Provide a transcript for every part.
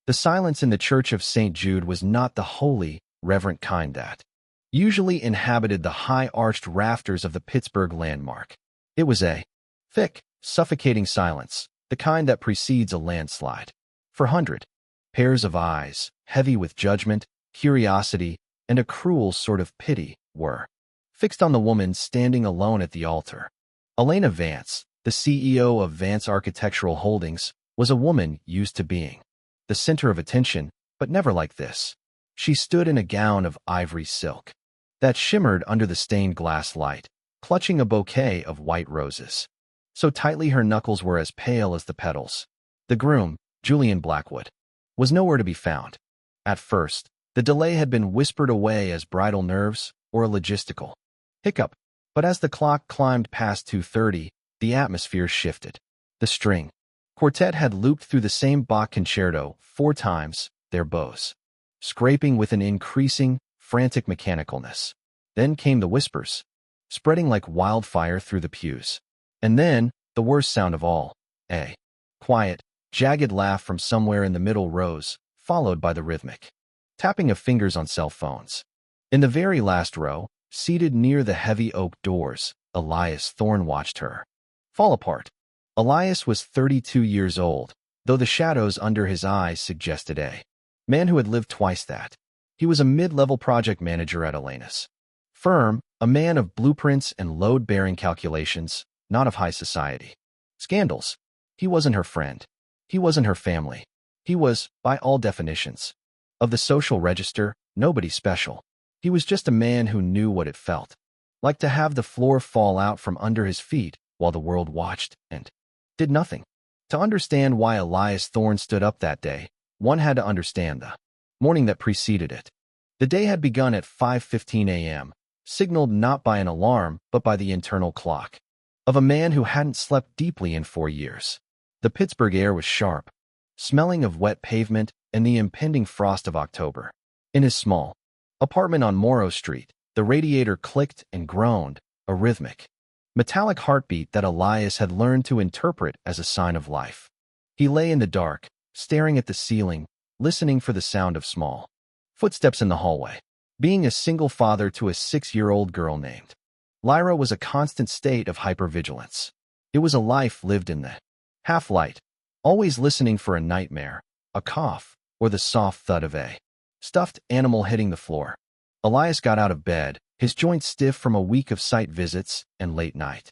The silence in the Church of St. Jude was not the holy, reverent kind that usually inhabited the high-arched rafters of the Pittsburgh landmark. It was a thick, suffocating silence, the kind that precedes a landslide. For pairs of eyes, heavy with judgment, curiosity, and a cruel sort of pity, were fixed on the woman standing alone at the altar. Elena Vance, the CEO of Vance Architectural Holdings, was a woman used to being the center of attention, but never like this. She stood in a gown of ivory silk that shimmered under the stained glass light, clutching a bouquet of white roses. So tightly her knuckles were as pale as the petals. The groom, Julian Blackwood, was nowhere to be found. At first, the delay had been whispered away as bridal nerves or a logistical hiccup, but as the clock climbed past 2:30, the atmosphere shifted. The string quartet had looped through the same Bach concerto 4 times, their bows scraping with an increasing, frantic mechanicalness. Then came the whispers, spreading like wildfire through the pews. And then, the worst sound of all, a quiet, jagged laugh from somewhere in the middle rows, followed by the rhythmic tapping of fingers on cell phones. In the very last row, seated near the heavy oak doors, Elias Thorne watched her fall apart. Elias was 32 years old, though the shadows under his eyes suggested a man who had lived twice that. He was a mid-level project manager at Elena's firm, a man of blueprints and load-bearing calculations, not of high society scandals. He wasn't her friend. He wasn't her family. He was, by all definitions, of the social register, nobody special. He was just a man who knew what it felt like to have the floor fall out from under his feet while the world watched and did nothing. To understand why Elias Thorne stood up that day, one had to understand the morning that preceded it. The day had begun at 5:15 a.m., signaled not by an alarm but by the internal clock of a man who hadn't slept deeply in 4 years. The Pittsburgh air was sharp, smelling of wet pavement and the impending frost of October. In his small apartment on Morrow Street, the radiator clicked and groaned, a rhythmic, metallic heartbeat that Elias had learned to interpret as a sign of life. He lay in the dark, staring at the ceiling, listening for the sound of small footsteps in the hallway. Being a single father to a 6-year-old girl named Lyra was a constant state of hypervigilance. It was a life lived in the half-light, always listening for a nightmare, a cough, or the soft thud of a stuffed animal hitting the floor. Elias got out of bed, his joints stiff from a week of site visits and late-night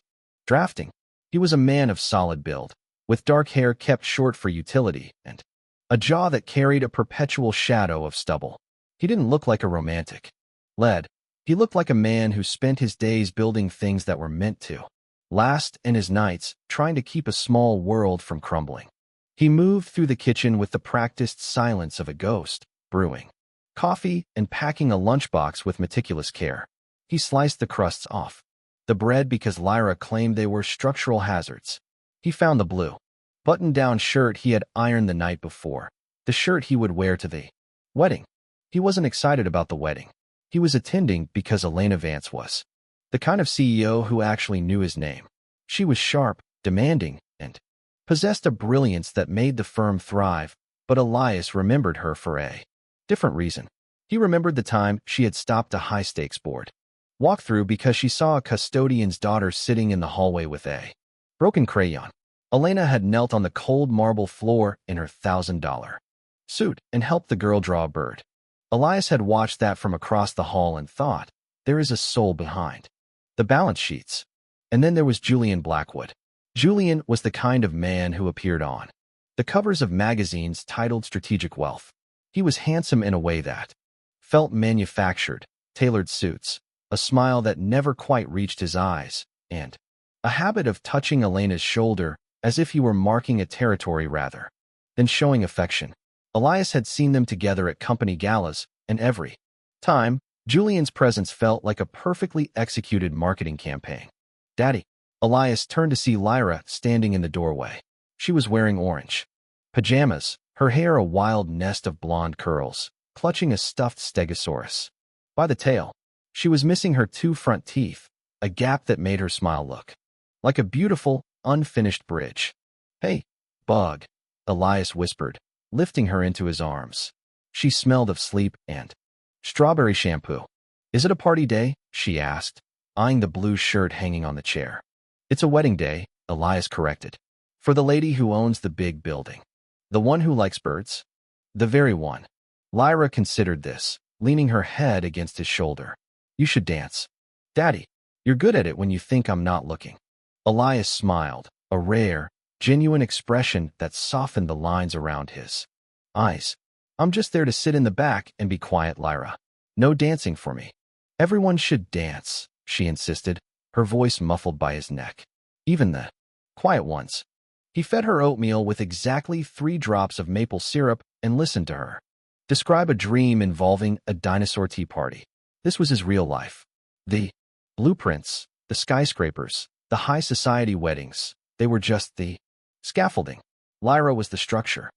drafting. He was a man of solid build, with dark hair kept short for utility and a jaw that carried a perpetual shadow of stubble. He didn't look like a romantic lad. He looked like a man who spent his days building things that were meant to last and his nights trying to keep a small world from crumbling. He moved through the kitchen with the practiced silence of a ghost, brewing coffee and packing a lunchbox with meticulous care. He sliced the crusts off the bread because Lyra claimed they were structural hazards. He found the blue button-down shirt he had ironed the night before, the shirt he would wear to the wedding. He wasn't excited about the wedding. He was attending because Elena Vance was the kind of CEO who actually knew his name. She was sharp, demanding, and possessed a brilliance that made the firm thrive, but Elias remembered her for a different reason. He remembered the time she had stopped a high-stakes board walkthrough because she saw a custodian's daughter sitting in the hallway with a broken crayon. Elena had knelt on the cold marble floor in her $1,000 suit and helped the girl draw a bird. Elias had watched that from across the hall and thought, there is a soul behind the balance sheets. And then there was Julian Blackwood. Julian was the kind of man who appeared on the covers of magazines titled Strategic Wealth. He was handsome in a way that felt manufactured, tailored suits, a smile that never quite reached his eyes, and a habit of touching Elena's shoulder as if he were marking a territory rather than showing affection. Elias had seen them together at company galas, and every time, Julian's presence felt like a perfectly executed marketing campaign. "Daddy." Elias turned to see Lyra standing in the doorway. She was wearing orange pajamas, her hair a wild nest of blonde curls, clutching a stuffed stegosaurus by the tail. She was missing her 2 front teeth, a gap that made her smile look like a beautiful, unfinished bridge. "Hey, Bug," Elias whispered, lifting her into his arms. She smelled of sleep and strawberry shampoo. "Is it a party day?" she asked, eyeing the blue shirt hanging on the chair. "It's a wedding day," Elias corrected. "For the lady who owns the big building. The one who likes birds?" "The very one." Lyra considered this, leaning her head against his shoulder. "You should dance." "Daddy, you're good at it when you think I'm not looking." Elias smiled, a rare, genuine expression that softened the lines around his eyes. "I'm just there to sit in the back and be quiet, Lyra. No dancing for me." "Everyone should dance," she insisted, her voice muffled by his neck. "Even the quiet ones." He fed her oatmeal with exactly 3 drops of maple syrup and listened to her describe a dream involving a dinosaur tea party. This was his real life. The blueprints, the skyscrapers, the high society weddings, they were just the scaffolding. Lyra was the structure.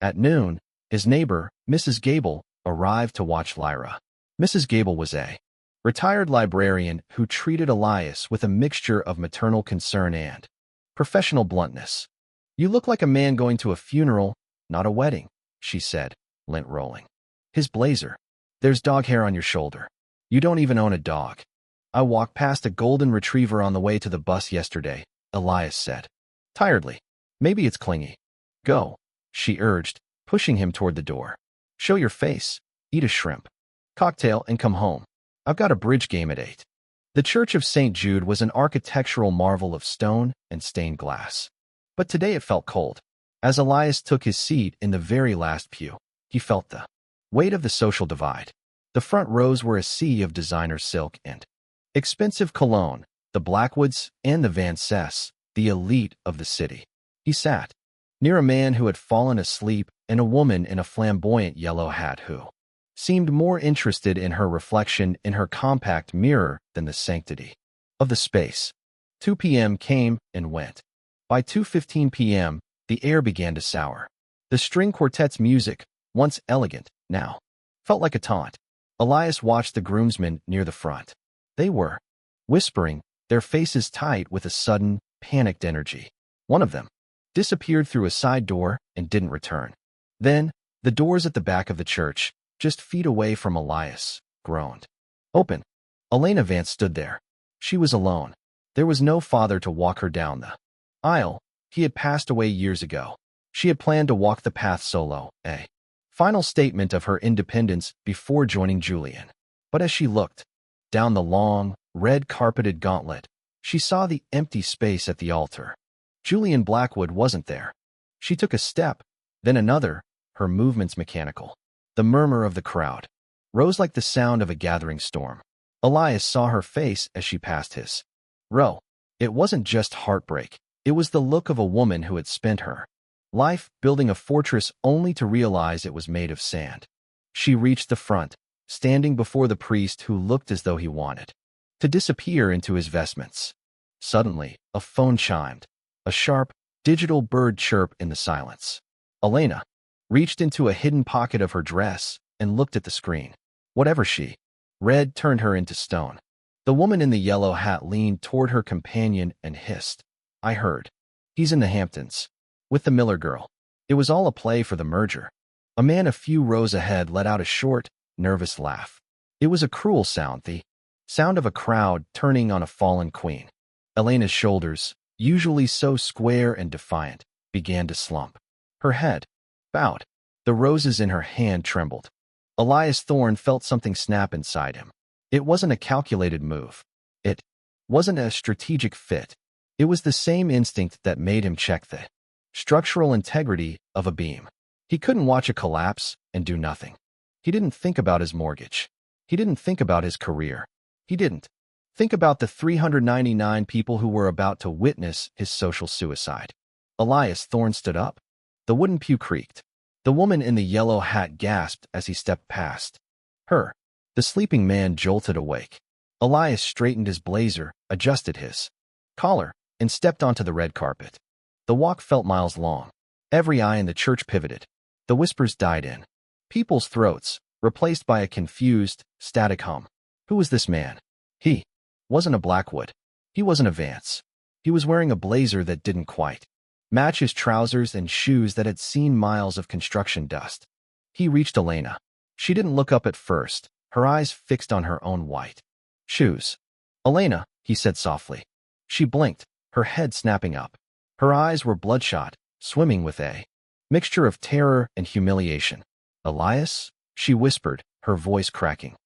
At noon, his neighbor, Mrs. Gable, arrived to watch Lyra. Mrs. Gable was a retired librarian who treated Elias with a mixture of maternal concern and professional bluntness. "You look like a man going to a funeral, not a wedding," she said, lint rolling his blazer. "There's dog hair on your shoulder. You don't even own a dog." "I walked past a golden retriever on the way to the bus yesterday," Elias said, tiredly. "Maybe it's clingy." "Go," she urged, pushing him toward the door. "Show your face, eat a shrimp cocktail, and come home. I've got a bridge game at 8. The Church of St. Jude was an architectural marvel of stone and stained glass. But today it felt cold. As Elias took his seat in the very last pew, he felt the weight of the social divide. The front rows were a sea of designer silk and expensive cologne, the Blackwoods and the Van Cess, the elite of the city. He sat near a man who had fallen asleep and a woman in a flamboyant yellow hat who seemed more interested in her reflection in her compact mirror than the sanctity of the space. 2 p.m. came and went. By 2:15 p.m., the air began to sour. The string quartet's music, once elegant, now felt like a taunt. Elias watched the groomsmen near the front. They were whispering, their faces tight with a sudden, panicked energy. One of them disappeared through a side door and didn't return. Then, the doors at the back of the church, just feet away from Elias, groaned open. Elena Vance stood there. She was alone. There was no father to walk her down the aisle. He had passed away years ago. She had planned to walk the path solo, a final statement of her independence before joining Julian. But as she looked down the long, red-carpeted gauntlet, she saw the empty space at the altar. Julian Blackwood wasn't there. She took a step, then another, her movements mechanical. The murmur of the crowd rose like the sound of a gathering storm. Elias saw her face as she passed his row. It wasn't just heartbreak. It was the look of a woman who had spent her life building a fortress only to realize it was made of sand. She reached the front, standing before the priest who looked as though he wanted to disappear into his vestments. Suddenly, a phone chimed, a sharp, digital bird chirp in the silence. Elena reached into a hidden pocket of her dress and looked at the screen. Whatever she read turned her into stone. The woman in the yellow hat leaned toward her companion and hissed, "I heard. He's in the Hamptons. With the Miller girl." It was all a play for the merger. A man a few rows ahead let out a short, nervous laugh. It was a cruel sound, the sound of a crowd turning on a fallen queen. Elena's shoulders, usually so square and defiant, began to slump. Her head bowed. The roses in her hand trembled. Elias Thorne felt something snap inside him. It wasn't a calculated move. It wasn't a strategic fit. It was the same instinct that made him check the structural integrity of a beam. He couldn't watch it collapse and do nothing. He didn't think about his mortgage. He didn't think about his career. He didn't think about the 399 people who were about to witness his social suicide. Elias Thorne stood up. The wooden pew creaked. The woman in the yellow hat gasped as he stepped past her. The sleeping man jolted awake. Elias straightened his blazer, adjusted his collar, and stepped onto the red carpet. The walk felt miles long. Every eye in the church pivoted. The whispers died in people's throats, replaced by a confused, static hum. Who was this man? He wasn't a Blackwood. He wasn't a Vance. He was wearing a blazer that didn't quite match his trousers and shoes that had seen miles of construction dust. He reached Elena. She didn't look up at first, her eyes fixed on her own white shoes. "Elena," he said softly. She blinked, her head snapping up. Her eyes were bloodshot, swimming with a mixture of terror and humiliation. "Elias?" she whispered, her voice cracking.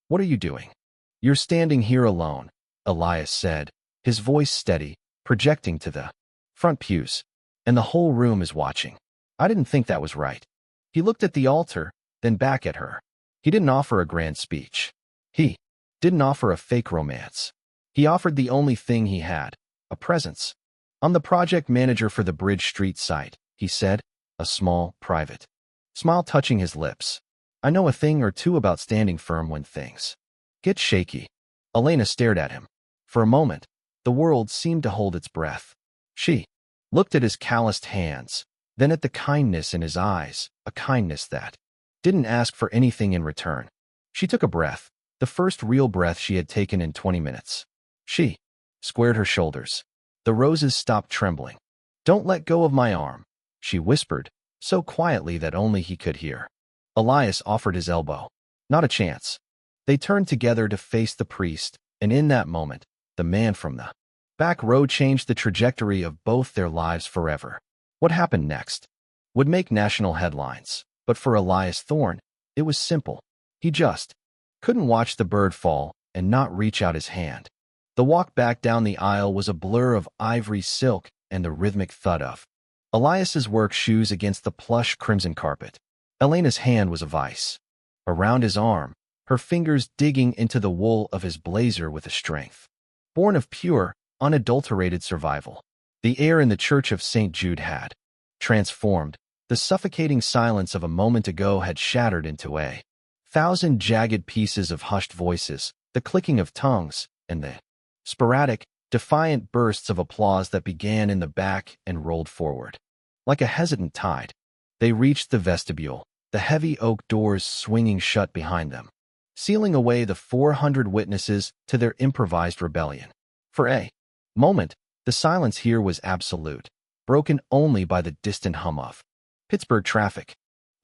What are you doing?" "You're standing here alone," Elias said, his voice steady, projecting to the front pews. "And the whole room is watching." "I didn't think that was right." He looked at the altar, then back at her. He didn't offer a grand speech. He didn't offer a fake romance. He offered the only thing he had, a presence. "I'm the project manager for the Bridge Street site," he said, a small, private smile touching his lips. "I know a thing or two about standing firm when things get shaky." Elena stared at him. For a moment, the world seemed to hold its breath. She looked at his calloused hands, then at the kindness in his eyes, a kindness that didn't ask for anything in return. She took a breath, the first real breath she had taken in 20 minutes. She squared her shoulders. The roses stopped trembling. "Don't let go of my arm," she whispered, so quietly that only he could hear. Elias offered his elbow. Not a chance. They turned together to face the priest, and in that moment, the man from the back row changed the trajectory of both their lives forever. What happened next would make national headlines, but for Elias Thorne, it was simple. He just couldn't watch the bird fall and not reach out his hand. The walk back down the aisle was a blur of ivory silk and the rhythmic thud of Elias's work shoes against the plush crimson carpet. Elena's hand was a vice. Around his arm, her fingers digging into the wool of his blazer with a strength born of pure, unadulterated survival. The air in the church of St. Jude had transformed. The suffocating silence of a moment ago had shattered into a thousand jagged pieces of hushed voices, the clicking of tongues, and the sporadic, defiant bursts of applause that began in the back and rolled forward. Like a hesitant tide, they reached the vestibule, the heavy oak doors swinging shut behind them, sealing away the 400 witnesses to their improvised rebellion. For a moment, the silence here was absolute, broken only by the distant hum of Pittsburgh traffic.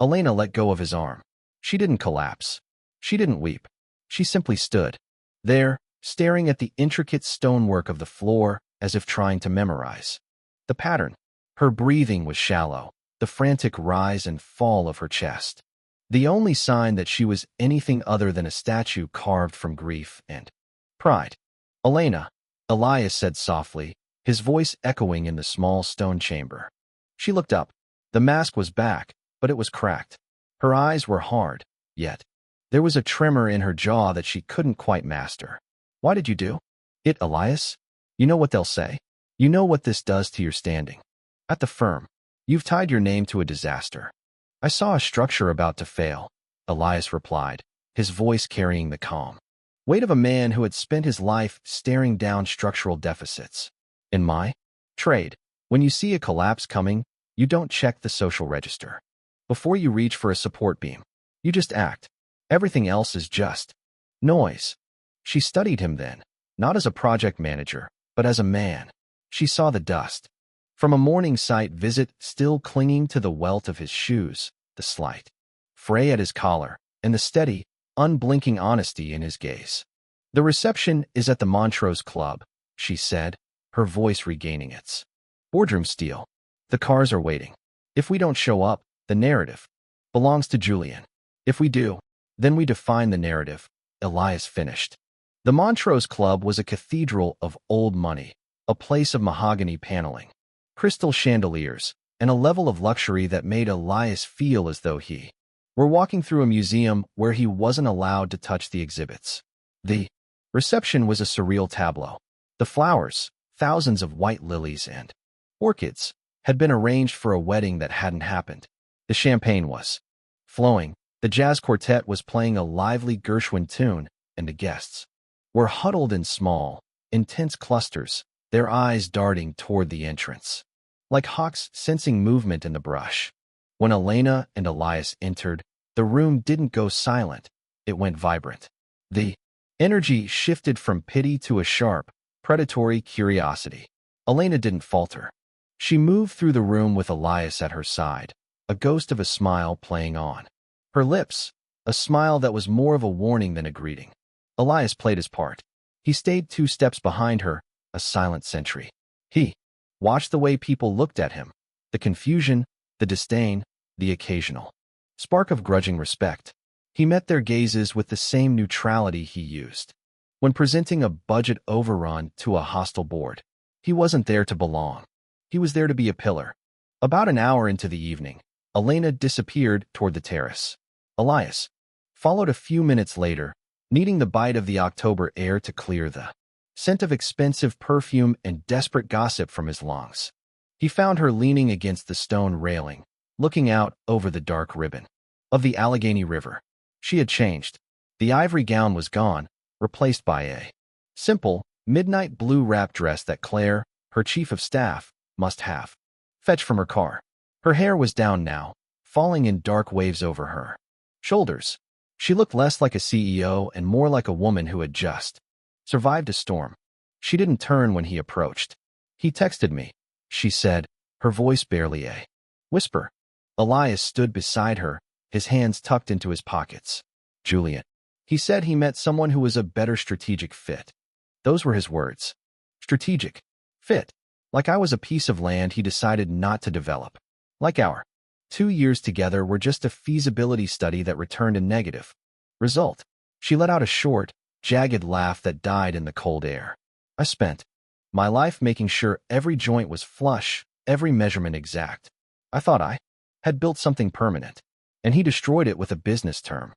Elena let go of his arm. She didn't collapse. She didn't weep. She simply stood there, staring at the intricate stonework of the floor as if trying to memorize the pattern. Her breathing was shallow, the frantic rise and fall of her chest, the only sign that she was anything other than a statue carved from grief and pride. "Elena," Elias said softly, his voice echoing in the small stone chamber. She looked up. The mask was back, but it was cracked. Her eyes were hard, yet there was a tremor in her jaw that she couldn't quite master. "Why did you do it, Elias? You know what they'll say. You know what this does to your standing at the firm. You've tied your name to a disaster." "I saw a structure about to fail," Elias replied, his voice carrying the calm weight of a man who had spent his life staring down structural deficits. "In my trade, when you see a collapse coming, you don't check the social register. Before you reach for a support beam, you just act. Everything else is just noise." She studied him then, not as a project manager, but as a man. She saw the dust from a morning site visit still clinging to the welt of his shoes, the slight fray at his collar, and the steady, unblinking honesty in his gaze. "The reception is at the Montrose Club," she said, her voice regaining its boardroom steel. "The cars are waiting. If we don't show up, the narrative belongs to Julian. If we do, then we define the narrative," Elias finished. The Montrose Club was a cathedral of old money, a place of mahogany paneling, crystal chandeliers, and a level of luxury that made Elias feel as though he were walking through a museum where he wasn't allowed to touch the exhibits. The reception was a surreal tableau. The flowers, thousands of white lilies and orchids, had been arranged for a wedding that hadn't happened. The champagne was flowing, the jazz quartet was playing a lively Gershwin tune, and the guests were huddled in small, intense clusters, their eyes darting toward the entrance, like hawks sensing movement in the brush. When Elena and Elias entered, the room didn't go silent, it went vibrant. The energy shifted from pity to a sharp, predatory curiosity. Elena didn't falter. She moved through the room with Elias at her side, a ghost of a smile playing on her lips, a smile that was more of a warning than a greeting. Elias played his part. He stayed 2 steps behind her, a silent sentry. He watched the way people looked at him, the confusion, the disdain, the occasional spark of grudging respect. He met their gazes with the same neutrality he used when presenting a budget overrun to a hostile board. He wasn't there to belong. He was there to be a pillar. About an hour into the evening, Elena disappeared toward the terrace. Elias followed a few minutes later, needing the bite of the October air to clear the scent of expensive perfume and desperate gossip from his lungs. He found her leaning against the stone railing, looking out over the dark ribbon of the Allegheny River. She had changed. The ivory gown was gone, replaced by a simple, midnight blue wrap dress that Claire, her chief of staff, must have fetched from her car. Her hair was down now, falling in dark waves over her shoulders. She looked less like a CEO and more like a woman who had just survived a storm. She didn't turn when he approached. He texted me, she said, her voice barely a whisper. Elias stood beside her, his hands tucked into his pockets. Julian. He said he met someone who was a better strategic fit. Those were his words. Strategic fit. Like I was a piece of land he decided not to develop. Like our 2 years together were just a feasibility study that returned a negative result. She let out a short, jagged laugh that died in the cold air. I spent my life making sure every joint was flush, every measurement exact. I thought I had built something permanent, and he destroyed it with a business term.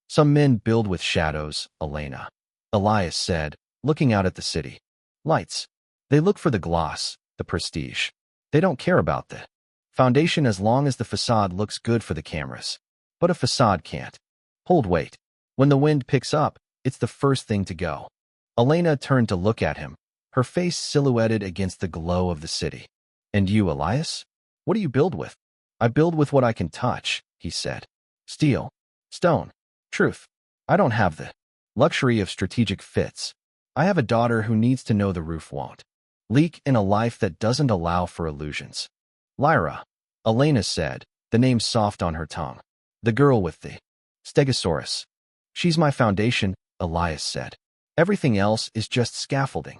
Some men build with shadows, Elena. Elias said, looking out at the city lights. They look for the gloss, the prestige. They don't care about the foundation as long as the facade looks good for the cameras. But a facade can't hold weight. When the wind picks up, it's the first thing to go. Elena turned to look at him, her face silhouetted against the glow of the city. And you, Elias? What do you build with? I build with what I can touch, he said. Steel, stone, truth. I don't have the luxury of strategic fits. I have a daughter who needs to know the roof won't leak in a life that doesn't allow for illusions. Lyra, Elena said, the name soft on her tongue. The girl with the stegosaurus. She's my foundation, Elias said. Everything else is just scaffolding.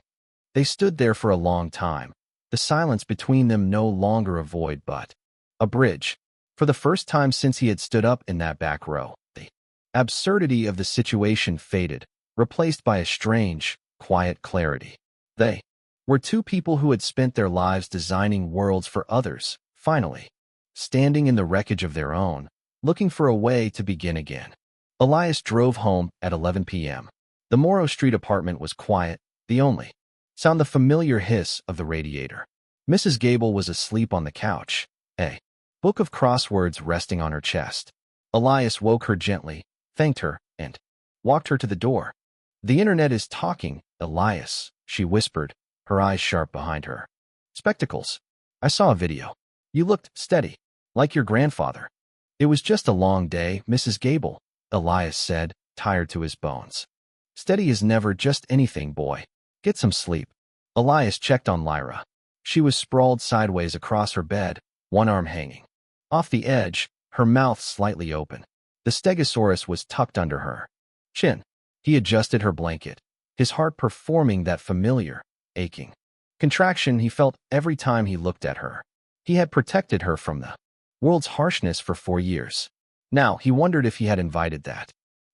They stood there for a long time, the silence between them no longer a void but a bridge. For the first time since he had stood up in that back row, the absurdity of the situation faded, replaced by a strange, quiet clarity. They were two people who had spent their lives designing worlds for others, finally, standing in the wreckage of their own, looking for a way to begin again. Elias drove home at 11 p.m. The Morrow Street apartment was quiet, the only sound the familiar hiss of the radiator. Mrs. Gable was asleep on the couch, a book of crosswords resting on her chest. Elias woke her gently, thanked her, and walked her to the door. The internet is talking, Elias, she whispered, her eyes sharp behind her spectacles. I saw a video. You looked steady, like your grandfather. It was just a long day, Mrs. Gable, Elias said, tired to his bones. Steady is never just anything, boy. Get some sleep. Elias checked on Lyra. She was sprawled sideways across her bed, one arm hanging off the edge, her mouth slightly open. The stegosaurus was tucked under her chin. He adjusted her blanket, his heart performing that familiar, aching contraction he felt every time he looked at her. He had protected her from the world's harshness for 4 years. Now he wondered if he had invited that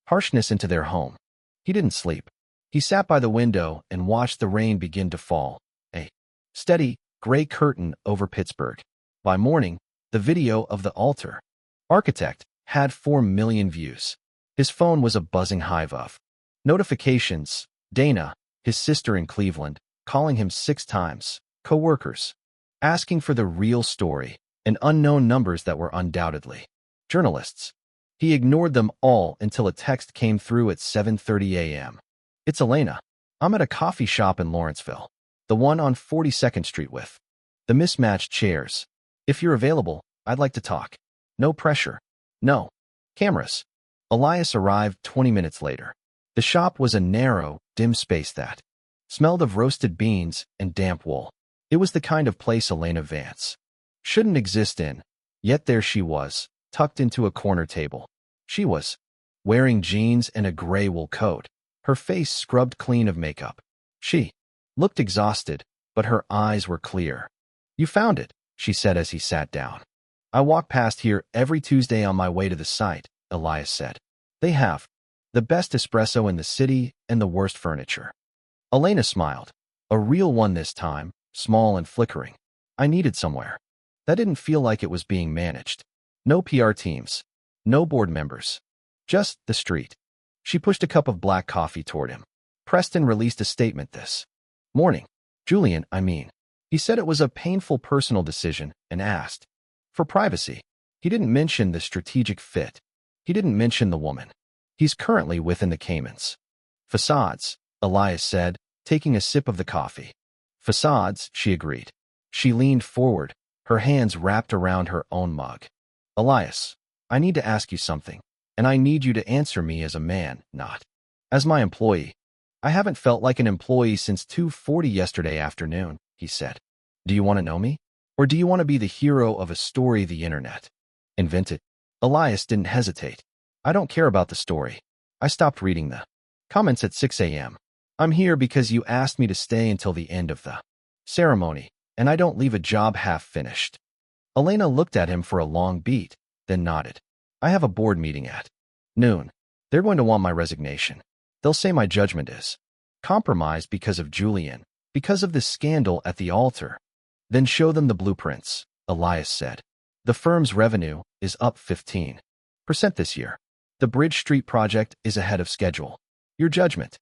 harshness into their home. He didn't sleep. He sat by the window and watched the rain begin to fall, a steady, gray curtain over Pittsburgh. By morning, the video of the altar architect had 4 million views. His phone was a buzzing hive of notifications. Dana, his sister in Cleveland, calling him 6 times, co-workers, asking for the real story, and unknown numbers that were undoubtedly journalists. He ignored them all until a text came through at 7:30 a.m. It's Elena. I'm at a coffee shop in Lawrenceville, the one on 42nd Street with the mismatched chairs. If you're available, I'd like to talk. No pressure. No cameras. Elias arrived 20 minutes later. The shop was a narrow, dim space that smelled of roasted beans and damp wool. It was the kind of place Elena Vance shouldn't exist in, yet there she was, tucked into a corner table. She was wearing jeans and a gray wool coat, her face scrubbed clean of makeup. She looked exhausted, but her eyes were clear. "You found it," she said as he sat down. "I walk past here every Tuesday on my way to the site," Elias said. "They have the best espresso in the city and the worst furniture." Elena smiled. A real one this time, small and flickering. "I needed somewhere that didn't feel like it was being managed. No PR teams, no board members, just the street." She pushed a cup of black coffee toward him. "Preston released a statement this morning. Julian, I mean. He said it was a painful personal decision and asked for privacy. He didn't mention the strategic fit. He didn't mention the woman. He's currently within the Caymans." "Facades," Elias said, taking a sip of the coffee. "Facades," she agreed. She leaned forward, her hands wrapped around her own mug. "Elias, I need to ask you something, and I need you to answer me as a man, not as my employee." "I haven't felt like an employee since 2:40 yesterday afternoon," he said. "Do you want to know me? Or do you want to be the hero of a story the internet invented?" Elias didn't hesitate. "I don't care about the story. I stopped reading the comments at 6 a.m. I'm here because you asked me to stay until the end of the ceremony, and I don't leave a job half-finished." Elena looked at him for a long beat, then nodded. "I have a board meeting at noon. They're going to want my resignation. They'll say my judgment is compromised because of Julian, because of the scandal at the altar." "Then show them the blueprints," Elias said. "The firm's revenue is up 15% this year. The Bridge Street project is ahead of schedule. Your judgment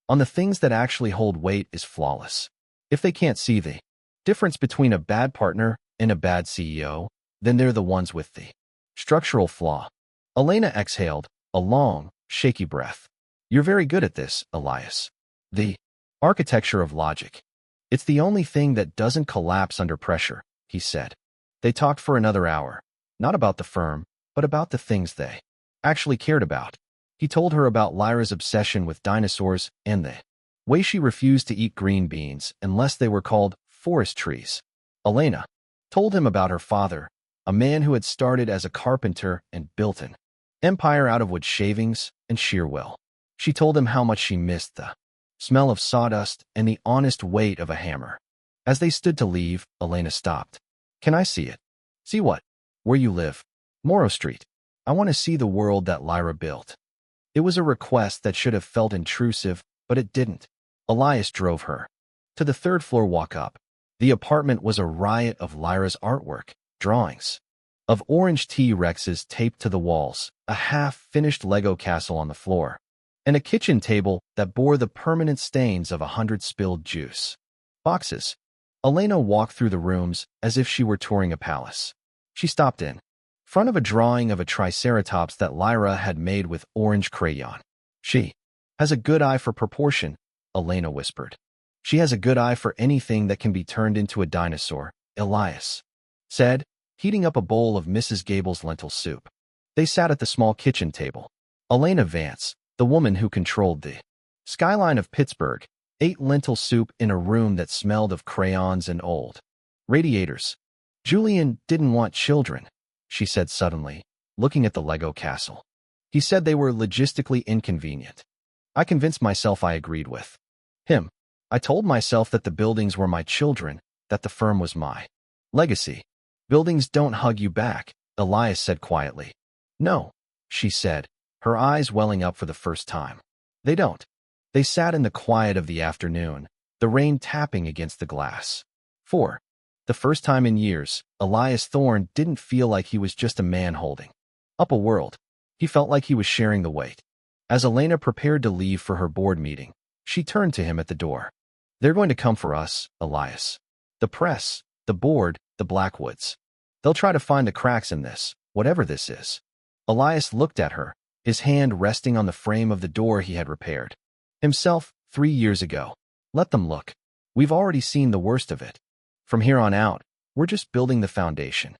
on the things that actually hold weight is flawless. If they can't see the difference between a bad partner and a bad CEO, then they're the ones with the structural flaw." Elena exhaled, a long, shaky breath. "You're very good at this, Elias. The architecture of logic. It's the only thing that doesn't collapse under pressure," he said. They talked for another hour, not about the firm, but about the things they actually cared about. He told her about Lyra's obsession with dinosaurs and the way she refused to eat green beans unless they were called forest trees. Elena told him about her father, a man who had started as a carpenter and built an empire out of wood shavings and sheer will. She told him how much she missed the smell of sawdust and the honest weight of a hammer. As they stood to leave, Elena stopped. "Can I see it?" "See what?" "Where you live. Morrow Street. I want to see the world that Lyra built." It was a request that should have felt intrusive, but it didn't. Elias drove her to the third-floor walk-up. The apartment was a riot of Lyra's artwork, drawings of orange T-Rexes taped to the walls, a half-finished Lego castle on the floor, and a kitchen table that bore the permanent stains of 100 spilled juice boxes. Elena walked through the rooms as if she were touring a palace. She stopped in front of a drawing of a triceratops that Lyra had made with orange crayon. "She has a good eye for proportion," Elena whispered. "She has a good eye for anything that can be turned into a dinosaur," Elias said, heating up a bowl of Mrs. Gable's lentil soup. They sat at the small kitchen table. Elena Vance, the woman who controlled the skyline of Pittsburgh, ate lentil soup in a room that smelled of crayons and old radiators. "Julian didn't want children," she said suddenly, looking at the Lego castle. "He said they were logistically inconvenient. I convinced myself I agreed with him. I told myself that the buildings were my children, that the firm was my legacy." "Buildings don't hug you back," Elias said quietly. "No," she said, her eyes welling up for the first time. "They don't." They sat in the quiet of the afternoon, the rain tapping against the glass. For the first time in years, Elias Thorne didn't feel like he was just a man holding up a world. He felt like he was sharing the weight. As Elena prepared to leave for her board meeting, she turned to him at the door. "They're going to come for us, Elias. The press, the board, the Blackwoods. They'll try to find the cracks in this, whatever this is." Elias looked at her, his hand resting on the frame of the door he had repaired himself 3 years ago. "Let them look. We've already seen the worst of it. From here on out, we're just building the foundation."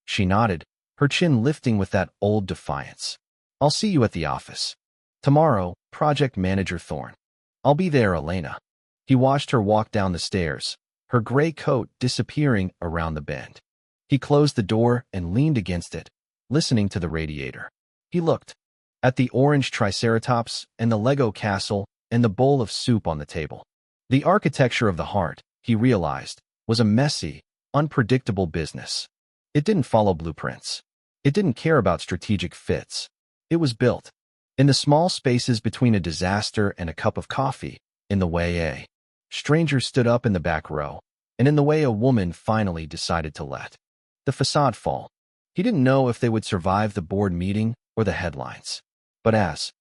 She nodded, her chin lifting with that old defiance. "I'll see you at the office tomorrow, Project Manager Thorne." "I'll be there, Elena." He watched her walk down the stairs, her gray coat disappearing around the bend. He closed the door and leaned against it, listening to the radiator. He looked at the orange triceratops and the Lego castle and the bowl of soup on the table. The architecture of the heart, he realized, was a messy, unpredictable business. It didn't follow blueprints. It didn't care about strategic fits. It was built in the small spaces between a disaster and a cup of coffee, in the way a stranger stood up in the back row, and in the way a woman finally decided to let the facade fall. He didn't know if they would survive the board meeting or the headlines. But as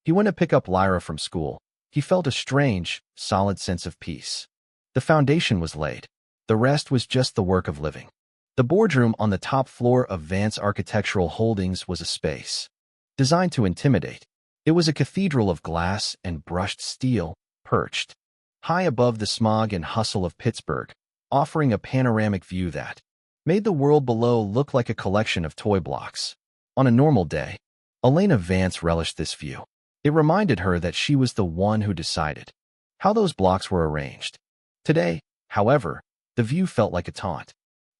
he went to pick up Lyra from school, he felt a strange, solid sense of peace. The foundation was laid. The rest was just the work of living. The boardroom on the top floor of Vance Architectural Holdings was a space designed to intimidate. It was a cathedral of glass and brushed steel, perched high above the smog and hustle of Pittsburgh, offering a panoramic view that made the world below look like a collection of toy blocks. On a normal day, Elena Vance relished this view. It reminded her that she was the one who decided how those blocks were arranged. Today, however, the view felt like a taunt.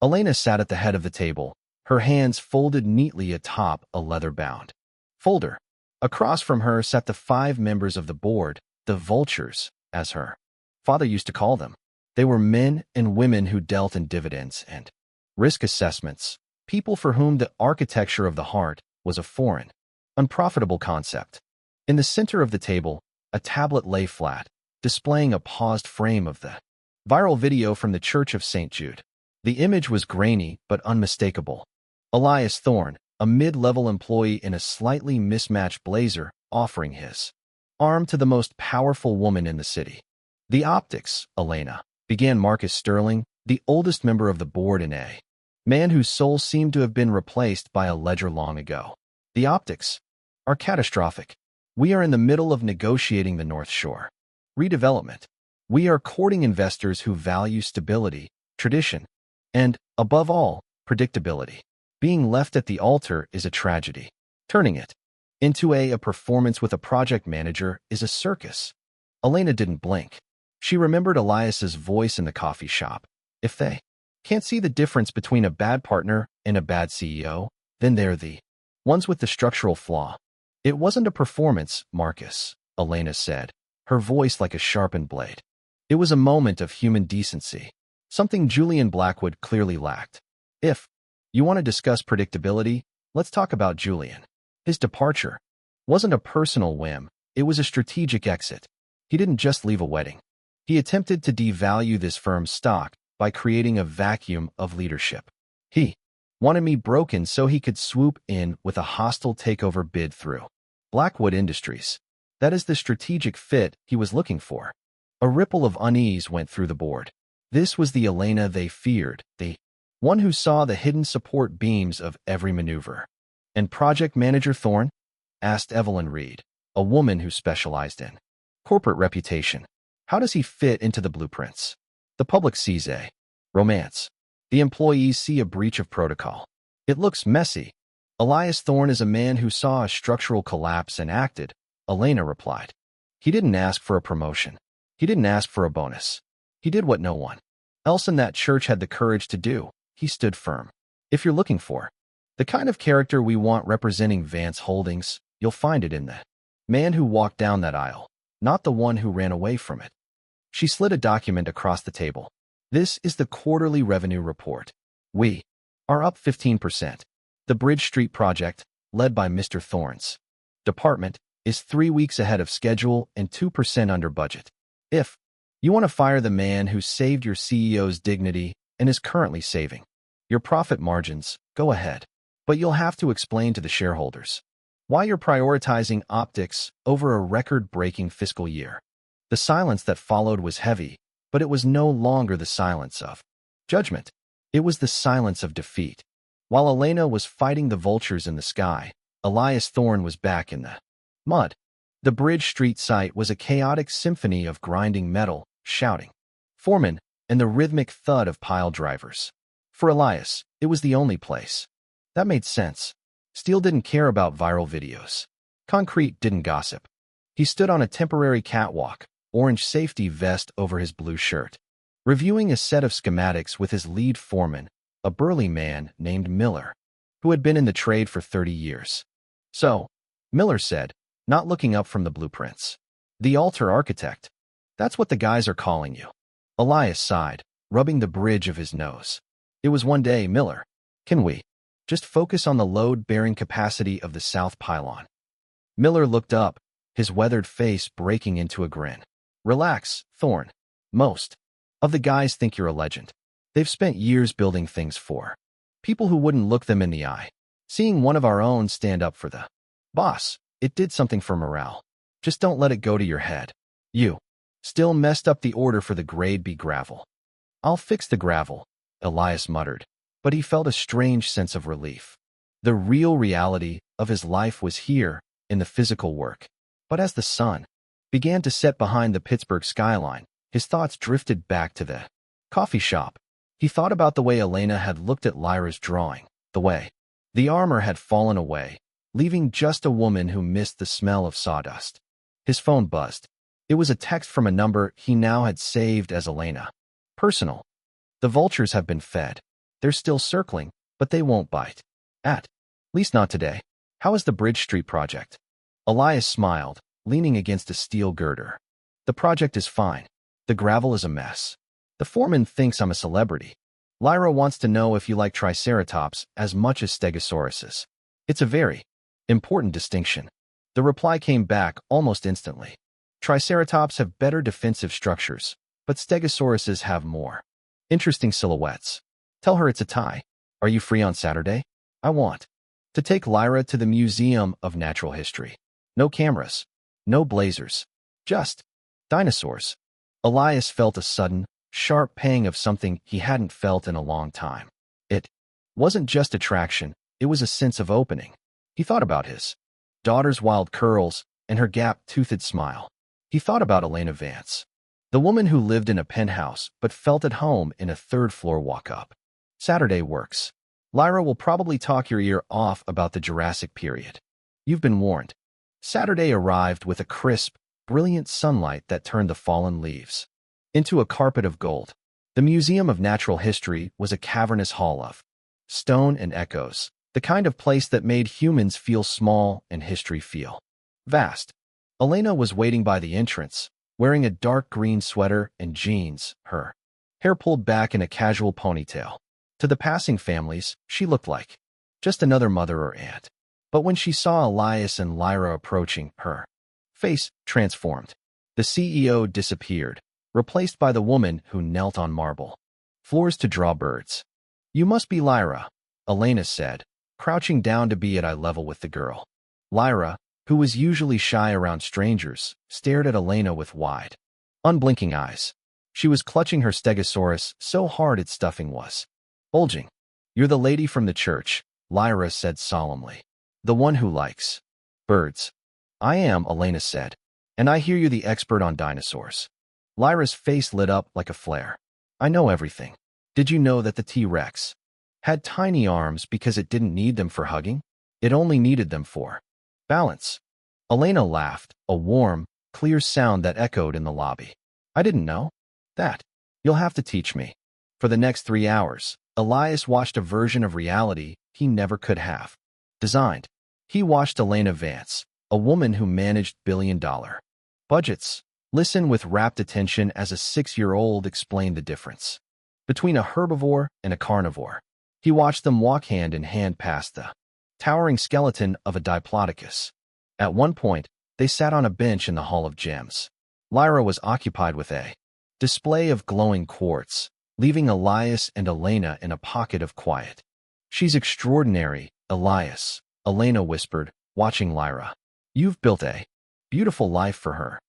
Elena sat at the head of the table, her hands folded neatly atop a leather-bound folder. Across from her sat the 5 members of the board, the vultures, as her father used to call them. They were men and women who dealt in dividends and risk assessments, people for whom the architecture of the heart was a foreign, unprofitable concept. In the center of the table, a tablet lay flat, displaying a paused frame of the viral video from the Church of St. Jude. The image was grainy but unmistakable. Elias Thorne, a mid-level employee in a slightly mismatched blazer, offering his arm to the most powerful woman in the city. The optics, Elena, began Marcus Sterling, the oldest member of the board and a man whose soul seemed to have been replaced by a ledger long ago. The optics are catastrophic. We are in the middle of negotiating the North Shore redevelopment. We are courting investors who value stability, tradition, and, above all, predictability. Being left at the altar is a tragedy. Turning it into a performance with a project manager is a circus. Elena didn't blink. She remembered Elias's voice in the coffee shop. If they can't see the difference between a bad partner and a bad CEO, then they're the ones with the structural flaw. It wasn't a performance, Marcus, Elena said, her voice like a sharpened blade. It was a moment of human decency, something Julian Blackwood clearly lacked. If you want to discuss predictability, let's talk about Julian. His departure wasn't a personal whim, it was a strategic exit. He didn't just leave a wedding. He attempted to devalue this firm's stock by creating a vacuum of leadership. He wanted me broken so he could swoop in with a hostile takeover bid through Blackwood Industries. That is the strategic fit he was looking for. A ripple of unease went through the board. This was the Elena they feared, the one who saw the hidden support beams of every maneuver. And project manager Thorne? Asked Evelyn Reed, a woman who specialized in corporate reputation. How does he fit into the blueprints? The public sees a romance. The employees see a breach of protocol. It looks messy. Elias Thorne is a man who saw a structural collapse and acted, Elena replied. He didn't ask for a promotion. He didn't ask for a bonus. He did what no one else in that church had the courage to do. He stood firm. If you're looking for the kind of character we want representing Vance Holdings, you'll find it in the man who walked down that aisle, not the one who ran away from it. She slid a document across the table. This is the quarterly revenue report. We are up 15%. The Bridge Street project, led by Mr. Thorne's department, is 3 weeks ahead of schedule and 2% under budget. If you want to fire the man who saved your CEO's dignity and is currently saving your profit margins, go ahead. But you'll have to explain to the shareholders why you're prioritizing optics over a record-breaking fiscal year. The silence that followed was heavy, but it was no longer the silence of judgment. It was the silence of defeat. While Elena was fighting the vultures in the sky, Elias Thorne was back in the mud. The Bridge Street site was a chaotic symphony of grinding metal, shouting, foremen, and the rhythmic thud of pile drivers. For Elias, it was the only place. That made sense. Steel didn't care about viral videos. Concrete didn't gossip. He stood on a temporary catwalk, orange safety vest over his blue shirt. reviewing a set of schematics with his lead foreman, a burly man named Miller, who had been in the trade for 30 years. "So," Miller said, not looking up from the blueprints. "The altar architect. That's what the guys are calling you." Elias sighed, rubbing the bridge of his nose. "It was one day, Miller. Can we just focus on the load-bearing capacity of the south pylon?" Miller looked up, his weathered face breaking into a grin. "Relax, Thorne. Most of the guys think you're a legend. They've spent years building things for people who wouldn't look them in the eye. Seeing one of our own stand up for the boss, it did something for morale. Just don't let it go to your head. You still messed up the order for the grade B gravel." "I'll fix the gravel," Elias muttered, but he felt a strange sense of relief. The real reality of his life was here, in the physical work. But as the sun began to set behind the Pittsburgh skyline, his thoughts drifted back to the coffee shop. He thought about the way Elena had looked at Lyra's drawing, the way the armor had fallen away, leaving just a woman who missed the smell of sawdust. His phone buzzed. It was a text from a number he now had saved as Elena. Personal. "The vultures have been fed. They're still circling, but they won't bite. At least not today. How is the Bridge Street project?" Elias smiled, leaning against a steel girder. "The project is fine. The gravel is a mess. The foreman thinks I'm a celebrity. Lyra wants to know if you like Triceratops as much as Stegosauruses. It's a very important distinction." The reply came back almost instantly. "Triceratops have better defensive structures, but Stegosauruses have more interesting silhouettes. Tell her it's a tie. Are you free on Saturday? I want to take Lyra to the Museum of Natural History. No cameras, no blazers, just dinosaurs." Elias felt a sudden, sharp pang of something he hadn't felt in a long time. It wasn't just attraction, it was a sense of opening. He thought about his daughter's wild curls and her gap-toothed smile. He thought about Elena Vance, the woman who lived in a penthouse but felt at home in a third-floor walk-up. Saturday works. Lyra will probably talk your ear off about the Jurassic period. You've been warned. Saturday arrived with a crisp, brilliant sunlight that turned the fallen leaves into a carpet of gold. The Museum of Natural History was a cavernous hall of stone and echoes, the kind of place that made humans feel small and history feel vast. Elena was waiting by the entrance, wearing a dark green sweater and jeans, her hair pulled back in a casual ponytail. To the passing families, she looked like just another mother or aunt. But when she saw Elias and Lyra approaching, her face transformed. The CEO disappeared, replaced by the woman who knelt on marble floors to draw birds. "You must be Lyra," Elena said, crouching down to be at eye level with the girl. Lyra, who was usually shy around strangers, stared at Elena with wide, unblinking eyes. She was clutching her stegosaurus so hard its stuffing was bulging. "You're the lady from the church," Lyra said solemnly. "The one who likes birds." "I am," Elena said, "and I hear you're the expert on dinosaurs." Lyra's face lit up like a flare. "I know everything. Did you know that the T-Rex had tiny arms because it didn't need them for hugging? It only needed them for balance." Elena laughed, a warm, clear sound that echoed in the lobby. "I didn't know that. You'll have to teach me." For the next 3 hours, Elias watched a version of reality he never could have designed. He watched Elena Vance, a woman who managed billion-dollar budgets, listen with rapt attention as a 6-year-old explained the difference between a herbivore and a carnivore. He watched them walk hand in hand past the towering skeleton of a Diplodocus. At one point, they sat on a bench in the Hall of Gems. Lyra was occupied with a display of glowing quartz, leaving Elias and Elena in a pocket of quiet. "She's extraordinary, Elias," Elena whispered, watching Lyra. "You've built a beautiful life for her."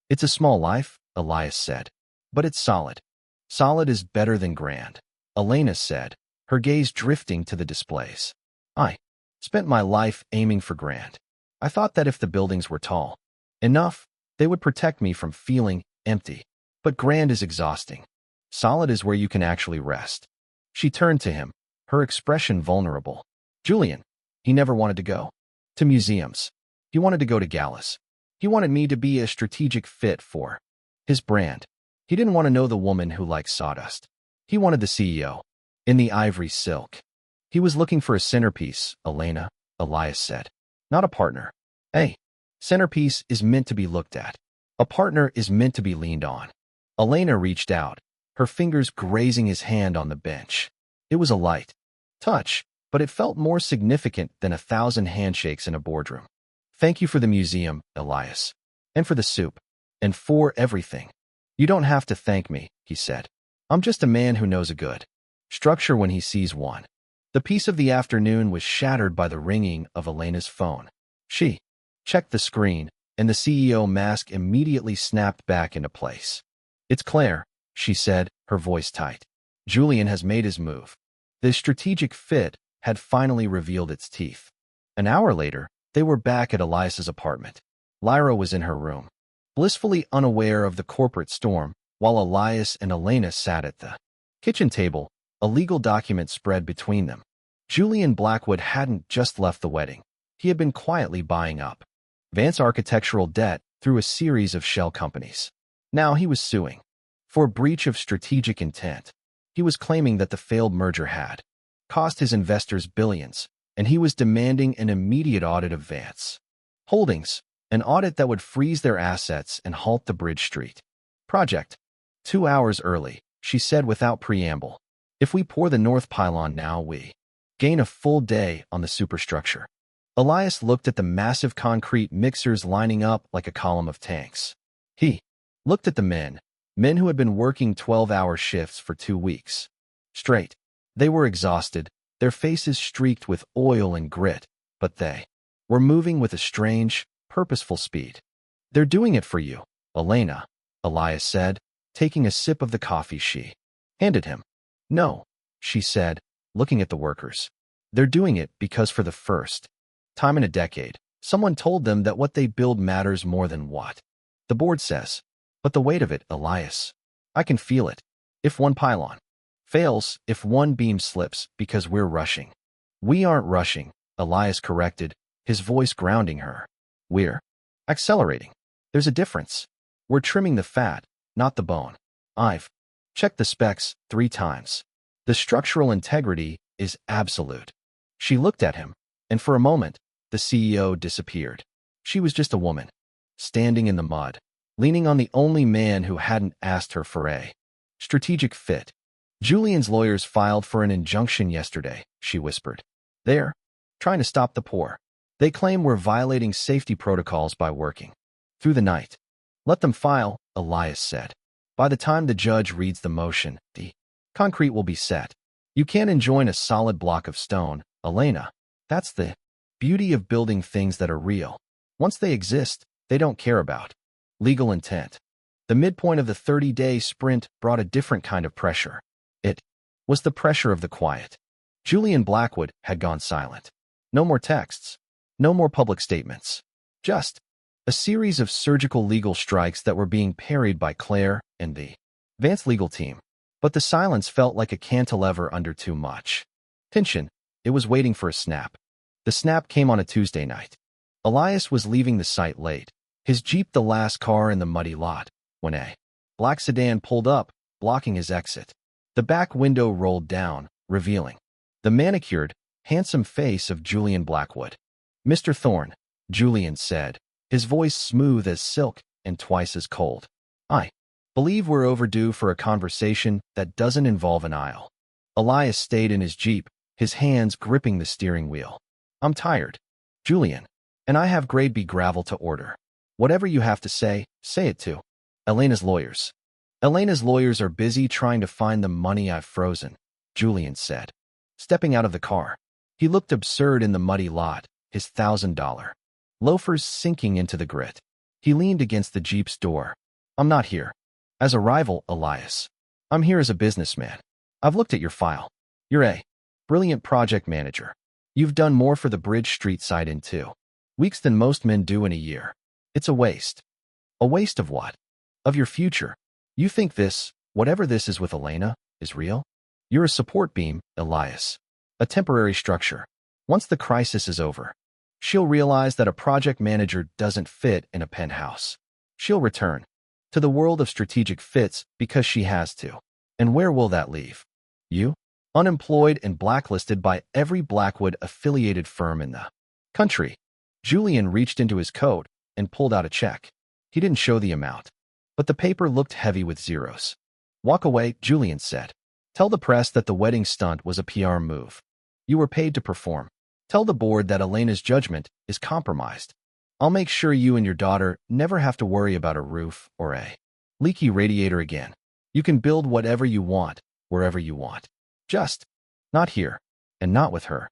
"It's a small life," Elias said, "but it's solid." "Solid is better than grand," Elena said, her gaze drifting to the displays. "I spent my life aiming for grand. I thought that if the buildings were tall enough, they would protect me from feeling empty. But grand is exhausting. Solid is where you can actually rest." She turned to him, her expression vulnerable. "Julian, he never wanted to go to museums. He wanted to go to galas. He wanted me to be a strategic fit for his brand. He didn't want to know the woman who liked sawdust. He wanted the CEO, in the ivory silk. He was looking for a centerpiece, Elena, Elias said. Not a partner. A centerpiece is meant to be looked at. A partner is meant to be leaned on. Elena reached out, her fingers grazing his hand on the bench. It was a light touch, but it felt more significant than 1,000 handshakes in a boardroom. Thank you for the museum, Elias. And for the soup. And for everything. You don't have to thank me, he said. I'm just a man who knows a good structure when he sees one. The peace of the afternoon was shattered by the ringing of Elena's phone. She checked the screen, and the CEO mask immediately snapped back into place. It's Claire, she said, her voice tight. Julian has made his move. The strategic fit had finally revealed its teeth. An hour later, they were back at Elias's apartment. Lyra was in her room, blissfully unaware of the corporate storm, while Elias and Elena sat at the kitchen table, a legal document spread between them. Julian Blackwood hadn't just left the wedding. He had been quietly buying up Vance architectural debt through a series of shell companies. Now he was suing for breach of strategic intent. He was claiming that the failed merger had cost his investors billions, and he was demanding an immediate audit of Vance Holdings, an audit that would freeze their assets and halt the Bridge Street project. 2 hours early, she said without preamble. If we pour the north pylon now, we gain a full day on the superstructure. Elias looked at the massive concrete mixers lining up like a column of tanks. He looked at the men who had been working 12-hour shifts for 2 weeks straight. They were exhausted, their faces streaked with oil and grit, but they were moving with a strange, purposeful speed. They're doing it for you, Elena, Elias said, taking a sip of the coffee she handed him. No, she said, looking at the workers. They're doing it because for the first time in a decade, someone told them that what they build matters more than what the board says. But the weight of it, Elias. I can feel it. If one pylon fails, if one beam slips, because we're rushing. We aren't rushing, Elias corrected, his voice grounding her. We're accelerating. There's a difference. We're trimming the fat, not the bone. I've checked the specs 3 times. The structural integrity is absolute. She looked at him, and for a moment, the CEO disappeared. She was just a woman, standing in the mud, leaning on the only man who hadn't asked her for a strategic fit. Julian's lawyers filed for an injunction yesterday, she whispered. They're trying to stop the pour. They claim we're violating safety protocols by working through the night. Let them file, Elias said. By the time the judge reads the motion, the concrete will be set. You can't enjoin a solid block of stone, Elena. That's the beauty of building things that are real. Once they exist, they don't care about legal intent. The midpoint of the 30-day sprint brought a different kind of pressure. It was the pressure of the quiet. Julian Blackwood had gone silent. No more texts. No more public statements. Just a series of surgical legal strikes that were being parried by Claire and the Vance legal team. But the silence felt like a cantilever under too much tension. It was waiting for a snap. The snap came on a Tuesday night. Elias was leaving the site late, his Jeep the last car in the muddy lot, when a black sedan pulled up, blocking his exit. The back window rolled down, revealing the manicured, handsome face of Julian Blackwood. Mr. Thorne, Julian said, his voice smooth as silk and twice as cold. I believe we're overdue for a conversation that doesn't involve an aisle. Elias stayed in his Jeep, his hands gripping the steering wheel. I'm tired, Julian, and I have grade B gravel to order. Whatever you have to say it to Elena's lawyers. Elena's lawyers are busy trying to find the money I've frozen, Julian said, stepping out of the car. He looked absurd in the muddy lot, his $1,000 loafers sinking into the grit. He leaned against the Jeep's door. I'm not here as a rival, Elias. I'm here as a businessman. I've looked at your file. You're a brilliant project manager. You've done more for the Bridge Street site in 2 weeks than most men do in a year. It's a waste. A waste of what? Of your future. You think this, whatever this is with Elena, is real? You're a support beam, Elias. A temporary structure. Once the crisis is over, she'll realize that a project manager doesn't fit in a penthouse. She'll return to the world of strategic fits because she has to. And where will that leave you? Unemployed and blacklisted by every Blackwood-affiliated firm in the country. Julian reached into his coat and pulled out a check. He didn't show the amount, but the paper looked heavy with zeros. Walk away, Julian said. Tell the press that the wedding stunt was a PR move. You were paid to perform. Tell the board that Elena's judgment is compromised. I'll make sure you and your daughter never have to worry about a roof or a leaky radiator again. You can build whatever you want, wherever you want. Just not here, and not with her.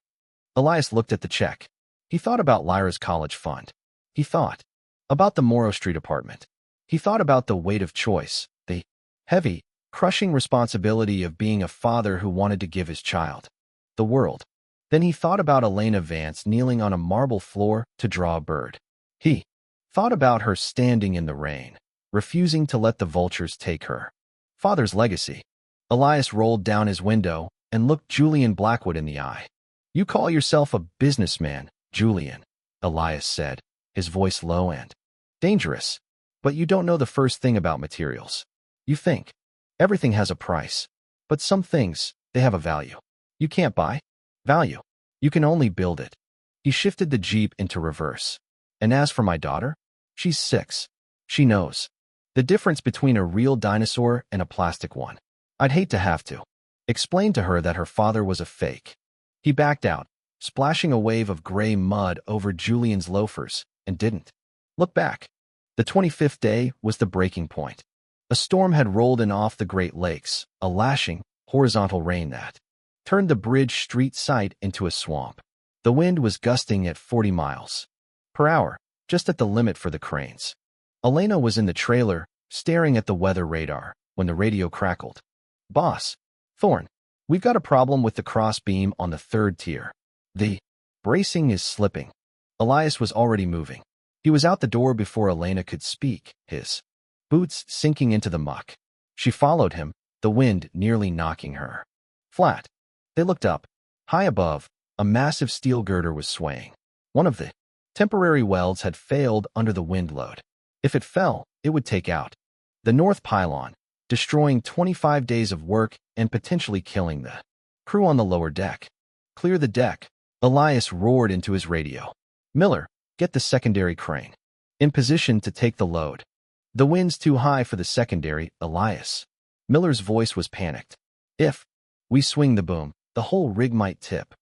Elias looked at the check. He thought about Lyra's college fund. He thought about the Morrow Street apartment. He thought about the weight of choice, the heavy, crushing responsibility of being a father who wanted to give his child the world. Then he thought about Elena Vance kneeling on a marble floor to draw a bird. He thought about her standing in the rain, refusing to let the vultures take her father's legacy. Elias rolled down his window and looked Julian Blackwood in the eye. You call yourself a businessman, Julian, Elias said, his voice low and dangerous. But you don't know the first thing about materials. You think everything has a price, but some things, they have a value. You can't buy value. You can only build it. He shifted the Jeep into reverse. And as for my daughter, she's 6. She knows the difference between a real dinosaur and a plastic one. I'd hate to have to explain to her that her father was a fake. He backed out, splashing a wave of gray mud over Julian's loafers, and didn't look back. The 25th day was the breaking point. A storm had rolled in off the Great Lakes, a lashing, horizontal rain that turned the Bridge Street site into a swamp. The wind was gusting at 40 miles per hour, just at the limit for the cranes. Elena was in the trailer, staring at the weather radar, when the radio crackled. Boss, Thorne, we've got a problem with the crossbeam on the 3rd tier. The bracing is slipping. Elias was already moving. He was out the door before Elena could speak, his boots sinking into the muck. She followed him, the wind nearly knocking her flat. They looked up. High above, a massive steel girder was swaying. One of the temporary welds had failed under the wind load. If it fell, it would take out the north pylon, destroying 25 days of work and potentially killing the crew on the lower deck. Clear the deck, Elias roared into his radio. Miller, get the secondary crane in position to take the load. The wind's too high for the secondary, Elias. Miller's voice was panicked. If we swing the boom, the whole rig might tip.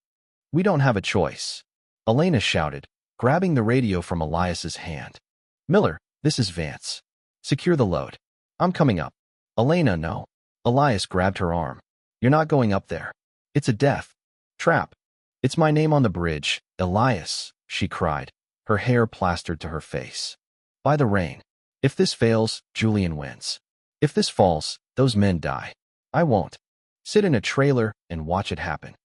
We don't have a choice. Elena shouted, grabbing the radio from Elias's hand. Miller, this is Vance. Secure the load. I'm coming up. Elena, no. Elias grabbed her arm. You're not going up there. It's a death trap. It's my name on the bridge, Elias, she cried, her hair plastered to her face by the rain. If this fails, Julian wins. If this falls, those men die. I won't sit in a trailer and watch it happen.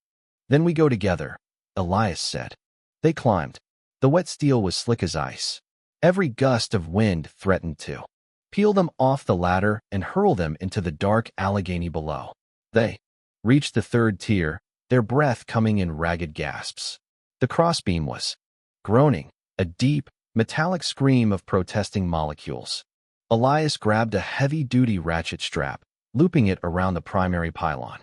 Then we go together, Elias said. They climbed. The wet steel was slick as ice. Every gust of wind threatened to peel them off the ladder and hurl them into the dark Allegheny below. They reached the 3rd tier, their breath coming in ragged gasps. The crossbeam was groaning, a deep, metallic scream of protesting molecules. Elias grabbed a heavy-duty ratchet strap, looping it around the primary pylon.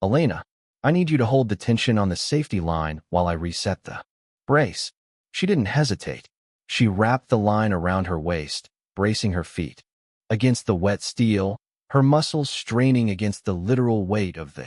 Elena, I need you to hold the tension on the safety line while I reset the brace. She didn't hesitate. She wrapped the line around her waist, bracing her feet against the wet steel, her muscles straining against the literal weight of the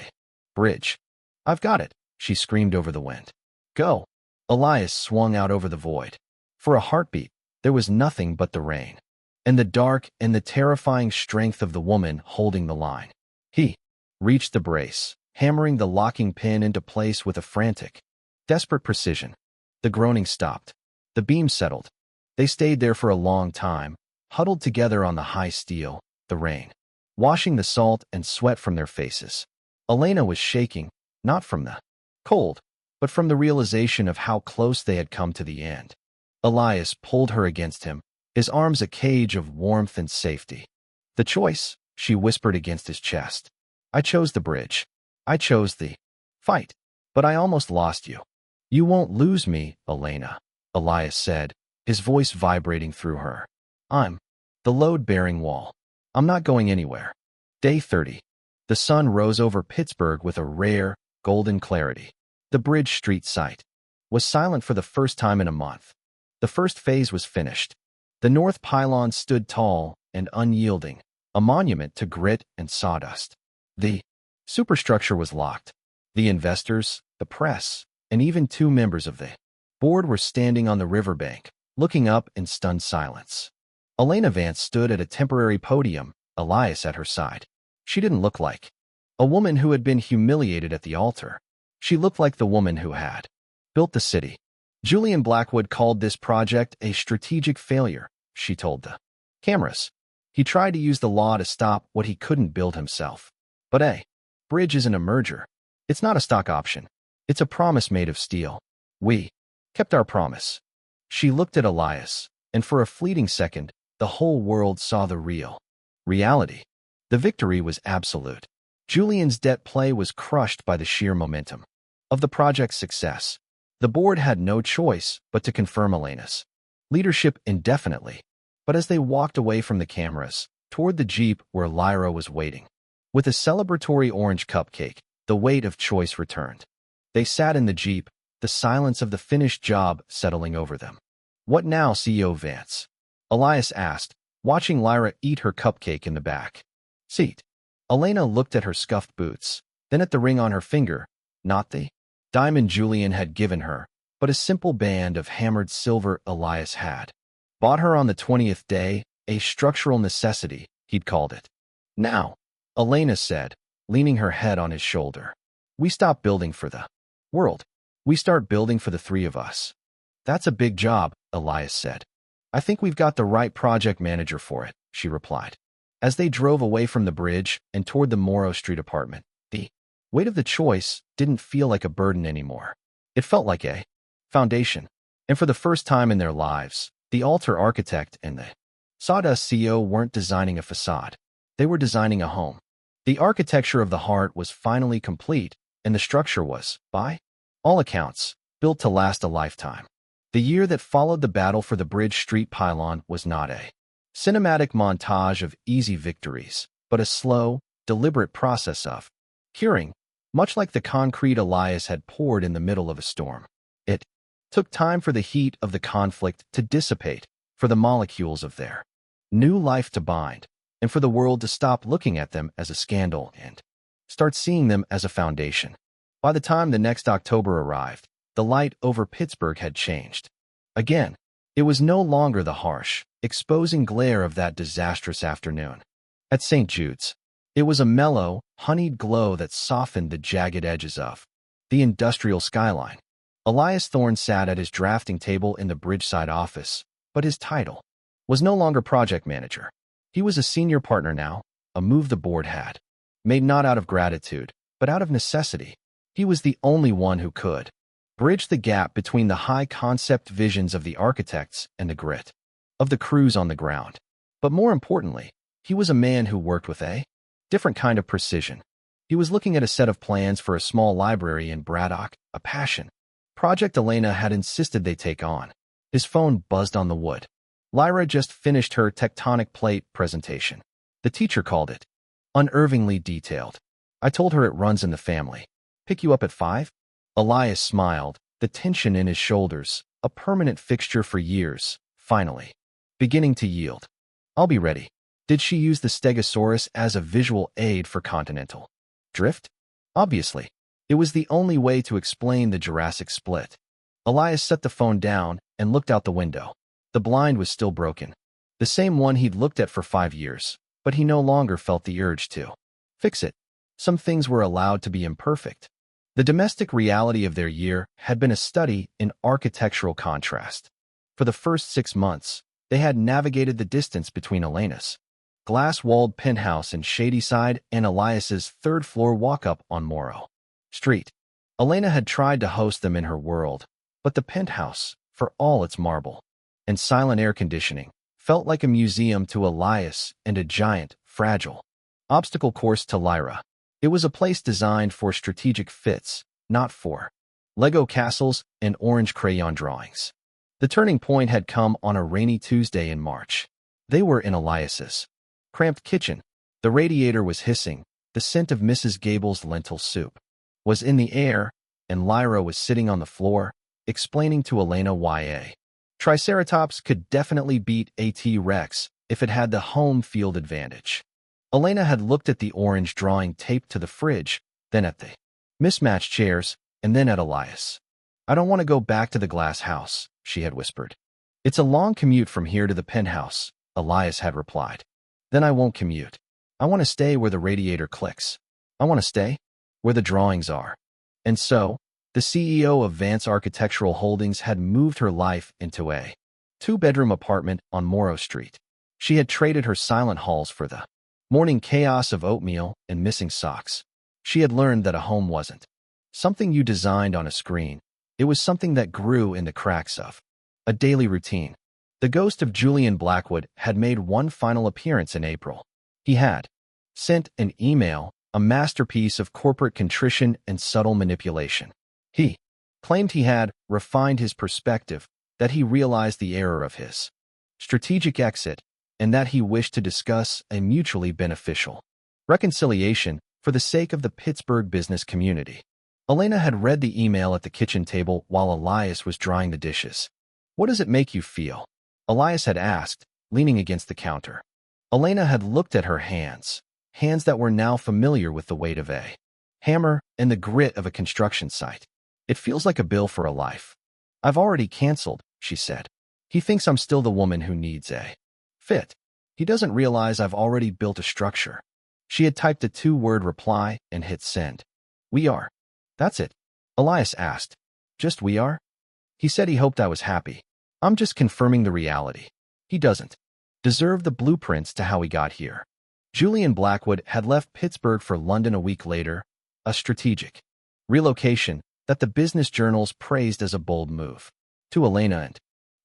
bridge. I've got it, she screamed over the wind. Go. Elias swung out over the void. For a heartbeat, there was nothing but the rain, and the dark and the terrifying strength of the woman holding the line. He reached the brace, hammering the locking pin into place with a frantic, desperate precision. The groaning stopped. The beam settled. They stayed there for a long time, huddled together on the high steel, the rain washing the salt and sweat from their faces. Elena was shaking, not from the cold, but from the realization of how close they had come to the end. Elias pulled her against him, his arms a cage of warmth and safety. The choice, she whispered against his chest. I chose the bridge. I chose the fight, but I almost lost you. You won't lose me, Elena, Elias said, his voice vibrating through her. I'm the load-bearing wall. I'm not going anywhere. Day 30. The sun rose over Pittsburgh with a rare, golden clarity. The Bridge Street site was silent for the first time in a month. The first phase was finished. The north pylon stood tall and unyielding, a monument to grit and sawdust. The superstructure was locked. The investors, the press, and even 2 members of the board were standing on the riverbank, looking up in stunned silence. Elena Vance stood at a temporary podium, Elias at her side. She didn't look like a woman who had been humiliated at the altar. She looked like the woman who had built the city. Julian Blackwood called this project a strategic failure, she told the cameras. He tried to use the law to stop what he couldn't build himself. But a bridge isn't a merger. It's not a stock option. It's a promise made of steel. We kept our promise. She looked at Elias, and for a fleeting second, the whole world saw the real reality. The victory was absolute. Julian's debt play was crushed by the sheer momentum of the project's success. The board had no choice but to confirm Elena's leadership indefinitely. But as they walked away from the cameras, toward the Jeep where Lyra was waiting, with a celebratory orange cupcake, the weight of choice returned. They sat in the Jeep, the silence of the finished job settling over them. What now, CEO Vance? Elias asked, watching Lyra eat her cupcake in the back seat. Elena looked at her scuffed boots, then at the ring on her finger, not the diamond Julian had given her, but a simple band of hammered silver Elias had bought her on the 20th day, a structural necessity, he'd called it. Now, Elena said, leaning her head on his shoulder, we stop building for the world. We start building for the 3 of us. That's a big job, Elias said. I think we've got the right project manager for it, she replied. As they drove away from the bridge and toward the Morrow Street apartment, the weight of the choice didn't feel like a burden anymore. It felt like a foundation. And for the first time in their lives, the altar architect and the sawdust CEO weren't designing a facade. They were designing a home. The architecture of the heart was finally complete, and the structure was, by all accounts, built to last a lifetime. The year that followed the battle for the Bridge Street pylon was not a cinematic montage of easy victories, but a slow, deliberate process of curing, much like the concrete Elias had poured in the middle of a storm. It took time for the heat of the conflict to dissipate, for the molecules of their new life to bind, and for the world to stop looking at them as a scandal and start seeing them as a foundation. By the time the next October arrived, the light over Pittsburgh had changed. Again, it was no longer the harsh, exposing glare of that disastrous afternoon at St. Jude's. It was a mellow, honeyed glow that softened the jagged edges of the industrial skyline. Elias Thorne sat at his drafting table in the Bridgeside office, but his title was no longer project manager. He was a senior partner now, a move the board had made not out of gratitude, but out of necessity. He was the only one who could bridge the gap between the high-concept visions of the architects and the grit of the crews on the ground. But more importantly, he was a man who worked with a different kind of precision. He was looking at a set of plans for a small library in Braddock, a passion project Elena had insisted they take on. His phone buzzed on the wood. Lyra just finished her tectonic plate presentation. The teacher called it unnervingly detailed. I told her it runs in the family. Pick you up at 5? Elias smiled, the tension in his shoulders, a permanent fixture for years, finally beginning to yield. I'll be ready. Did she use the Stegosaurus as a visual aid for continental drift? Obviously. It was the only way to explain the Jurassic split. Elias set the phone down and looked out the window. The blind was still broken. The same one he'd looked at for 5 years, but he no longer felt the urge to fix it. Some things were allowed to be imperfect. The domestic reality of their year had been a study in architectural contrast. For the first 6 months, they had navigated the distance between Elena's glass-walled penthouse in Shadyside and Elias's third-floor walk-up on Morrow Street. Elena had tried to host them in her world, but the penthouse, for all its marble and silent air conditioning, felt like a museum to Elias and a giant, fragile obstacle course to Lyra. It was a place designed for strategic fits, not for Lego castles and orange crayon drawings. The turning point had come on a rainy Tuesday in March. They were in Elias's Cramped kitchen. The radiator was hissing. The scent of Mrs. Gable's lentil soup was in the air, and Lyra was sitting on the floor, explaining to Elena why a Triceratops could definitely beat a T-Rex if it had the home field advantage. Elena had looked at the orange drawing taped to the fridge, then at the mismatched chairs, and then at Elias. "I don't want to go back to the glass house," she had whispered. "It's a long commute from here to the penthouse," Elias had replied. "Then I won't commute. I want to stay where the radiator clicks. I want to stay where the drawings are." And so, the CEO of Vance Architectural Holdings had moved her life into a two-bedroom apartment on Morrow Street. She had traded her silent halls for the morning chaos of oatmeal and missing socks. She had learned that a home wasn't something you designed on a screen. It was something that grew in the cracks of a daily routine. The ghost of Julian Blackwood had made one final appearance in April. He had sent an email, a masterpiece of corporate contrition and subtle manipulation. He claimed he had refined his perspective, that he realized the error of his strategic exit, and that he wished to discuss a mutually beneficial reconciliation for the sake of the Pittsburgh business community. Elena had read the email at the kitchen table while Elias was drying the dishes. "What does it make you feel?" Elias had asked, leaning against the counter. Elena had looked at her hands that were now familiar with the weight of a hammer and the grit of a construction site. "It feels like a bill for a life. I've already canceled," she said. "He thinks I'm still the woman who needs a fit. He doesn't realize I've already built a structure." She had typed a 2-word reply and hit send. "We are." "That's it?" Elias asked. "Just we are?" He said he hoped I was happy. "I'm just confirming the reality. He doesn't deserve the blueprints to how he got here." Julian Blackwood had left Pittsburgh for London a week later, a strategic relocation that the business journals praised as a bold move. To Elena and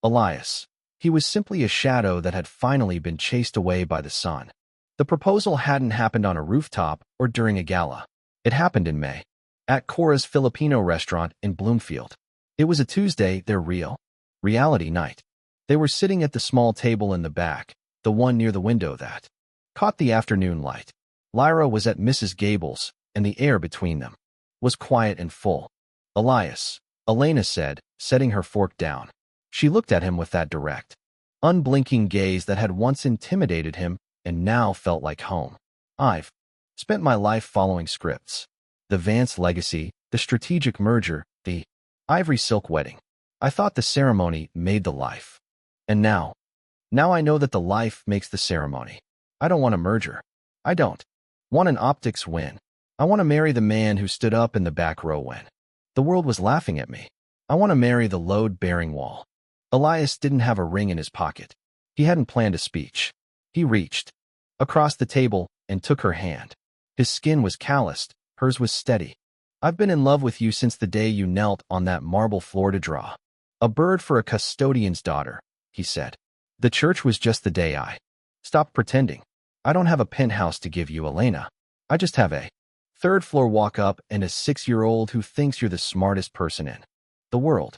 Elias, he was simply a shadow that had finally been chased away by the sun. The proposal hadn't happened on a rooftop or during a gala. It happened in May, at Cora's Filipino restaurant in Bloomfield. It was a Tuesday, their reality night. They were sitting at the small table in the back, the one near the window that caught the afternoon light. Lyra was at Mrs. Gable's, and the air between them was quiet and full. "Elias," Elena said, setting her fork down. She looked at him with that direct, unblinking gaze that had once intimidated him and now felt like home. "I've spent my life following scripts. The Vance legacy, the strategic merger, the ivory silk wedding. I thought the ceremony made the life. And now I know that the life makes the ceremony. I don't want a merger. I don't want an optics win. I want to marry the man who stood up in the back row when the world was laughing at me. I want to marry the load-bearing wall." Elias didn't have a ring in his pocket. He hadn't planned a speech. He reached across the table and took her hand. His skin was calloused, hers was steady. "I've been in love with you since the day you knelt on that marble floor to draw a bird for a custodian's daughter," he said. "The church was just the day I stopped pretending. I don't have a penthouse to give you, Elena. I just have a third-floor walk-up and a 6-year-old who thinks you're the smartest person in the world.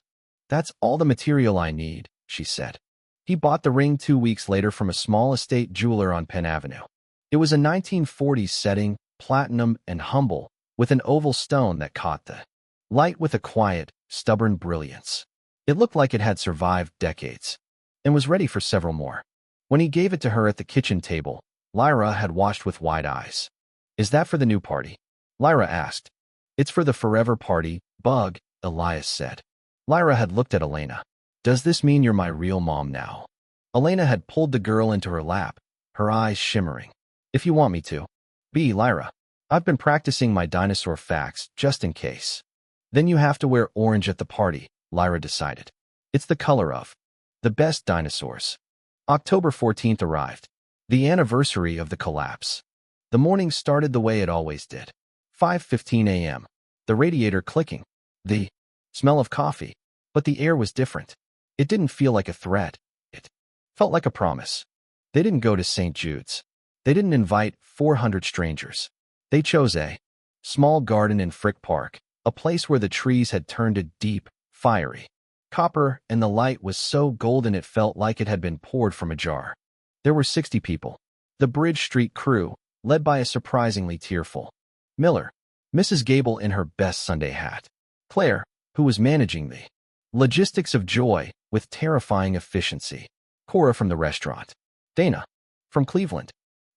That's all the material I need," she said. He bought the ring 2 weeks later from a small estate jeweler on Penn Avenue. It was a 1940s setting, platinum and humble, with an oval stone that caught the light with a quiet, stubborn brilliance. It looked like it had survived decades and was ready for several more. When he gave it to her at the kitchen table, Lyra had watched with wide eyes. "Is that for the new party?" Lyra asked. "It's for the forever party, bug," Elias said. Lyra had looked at Elena. "Does this mean you're my real mom now?" Elena had pulled the girl into her lap, her eyes shimmering. "If you want me to. Be, Lyra. I've been practicing my dinosaur facts, just in case." "Then you have to wear orange at the party," Lyra decided. "It's the color of the best dinosaurs." October 14th arrived, the anniversary of the collapse. The morning started the way it always did. 5:15 a.m., the radiator clicking, the smell of coffee, but the air was different. It didn't feel like a threat. It felt like a promise. They didn't go to St. Jude's. They didn't invite 400 strangers. They chose a small garden in Frick Park, a place where the trees had turned a deep, fiery copper, and the light was so golden it felt like it had been poured from a jar. There were 60 people, The Bridge Street crew, led by a surprisingly tearful Miller, Mrs. Gable in her best Sunday hat, Claire, who was managing the logistics of joy with terrifying efficiency, Cora from the restaurant, Dana from Cleveland.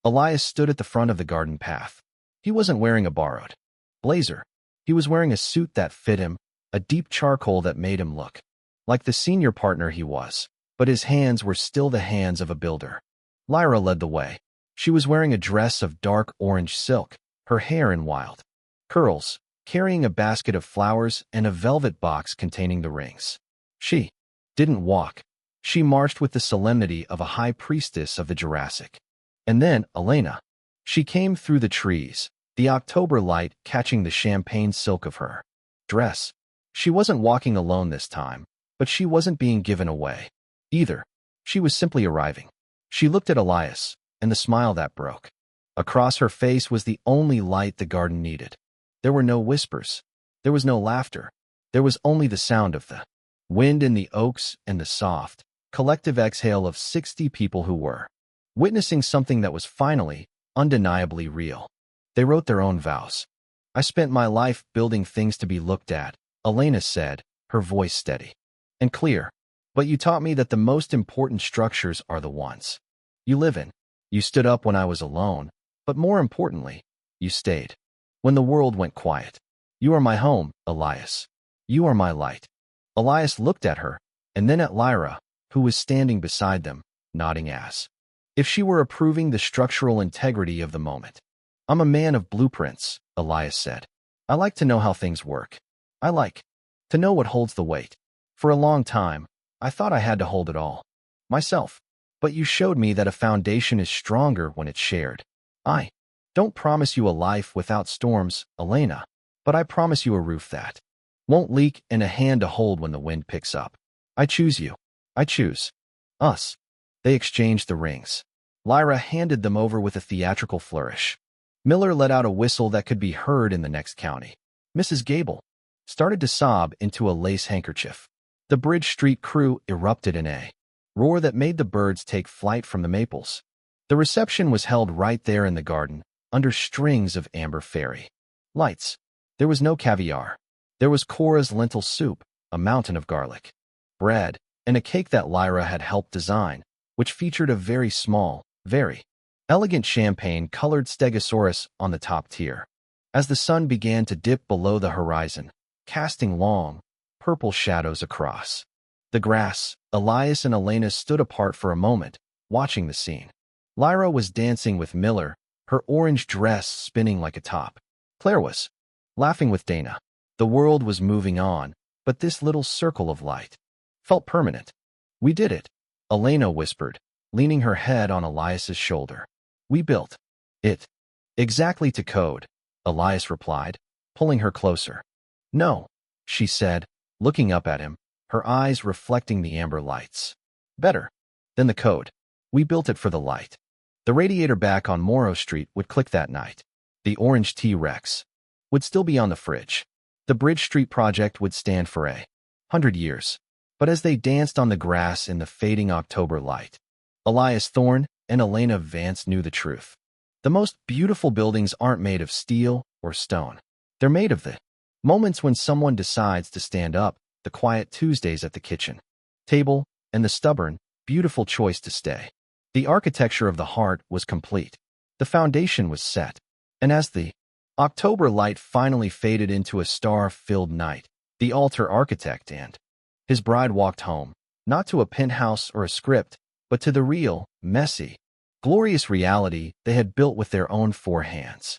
Elias stood at the front of the garden path. He wasn't wearing a borrowed blazer. He was wearing a suit that fit him, a deep charcoal that made him look like the senior partner he was, but his hands were still the hands of a builder. Lyra led the way. She was wearing a dress of dark orange silk, her hair in wild curls, carrying a basket of flowers and a velvet box containing the rings. She didn't walk. She marched with the solemnity of a high priestess of the Jurassic. And then, Elena. She came through the trees, the October light catching the champagne silk of her dress. She wasn't walking alone this time, but she wasn't being given away either. She was simply arriving. She looked at Elias, and the smile that broke across her face was the only light the garden needed. There were no whispers. There was no laughter. There was only the sound of the wind in the oaks and the soft, collective exhale of 60 people who were witnessing something that was finally, undeniably real. They wrote their own vows. I spent my life building things to be looked at, Elena said, her voice steady and clear. But you taught me that the most important structures are the ones you live in. You stood up when I was alone, but more importantly, you stayed when the world went quiet. You are my home, Elias. You are my light. Elias looked at her, and then at Lyra, who was standing beside them, nodding as if she were approving the structural integrity of the moment. I'm a man of blueprints, Elias said. I like to know how things work. I like to know what holds the weight. For a long time, I thought I had to hold it all myself. But you showed me that a foundation is stronger when it's shared. I don't promise you a life without storms, Elena, but I promise you a roof that won't leak and a hand to hold when the wind picks up. I choose you. I choose us. They exchanged the rings. Lyra handed them over with a theatrical flourish. Miller let out a whistle that could be heard in the next county. Mrs. Gable started to sob into a lace handkerchief. The Bridge Street crew erupted in a roar that made the birds take flight from the maples. The reception was held right there in the garden, under strings of amber fairy lights. There was no caviar. There was Cora's lentil soup, a mountain of garlic bread, and a cake that Lyra had helped design, which featured a very small, very elegant champagne-colored stegosaurus on the top tier. As the sun began to dip below the horizon, casting long, purple shadows across the grass, Elias and Elena stood apart for a moment, watching the scene. Lyra was dancing with Miller, her orange dress spinning like a top. Claire was laughing with Dana. The world was moving on, but this little circle of light felt permanent. We did it, Elena whispered, leaning her head on Elias's shoulder. We built it exactly to code, Elias replied, pulling her closer. No, she said, looking up at him, her eyes reflecting the amber lights. Better than the code. We built it for the light. The radiator back on Morrow Street would click that night. The orange T-Rex would still be on the fridge. The Bridge Street project would stand for 100 years. But as they danced on the grass in the fading October light, Elias Thorne and Elena Vance knew the truth. The most beautiful buildings aren't made of steel or stone. They're made of the moments when someone decides to stand up, the quiet Tuesdays at the kitchen table, and the stubborn, beautiful choice to stay. The architecture of the heart was complete. The foundation was set. And as the October light finally faded into a star-filled night, the altar architect and his bride walked home, not to a penthouse or a script, but to the real, messy, glorious reality they had built with their own 4 hands.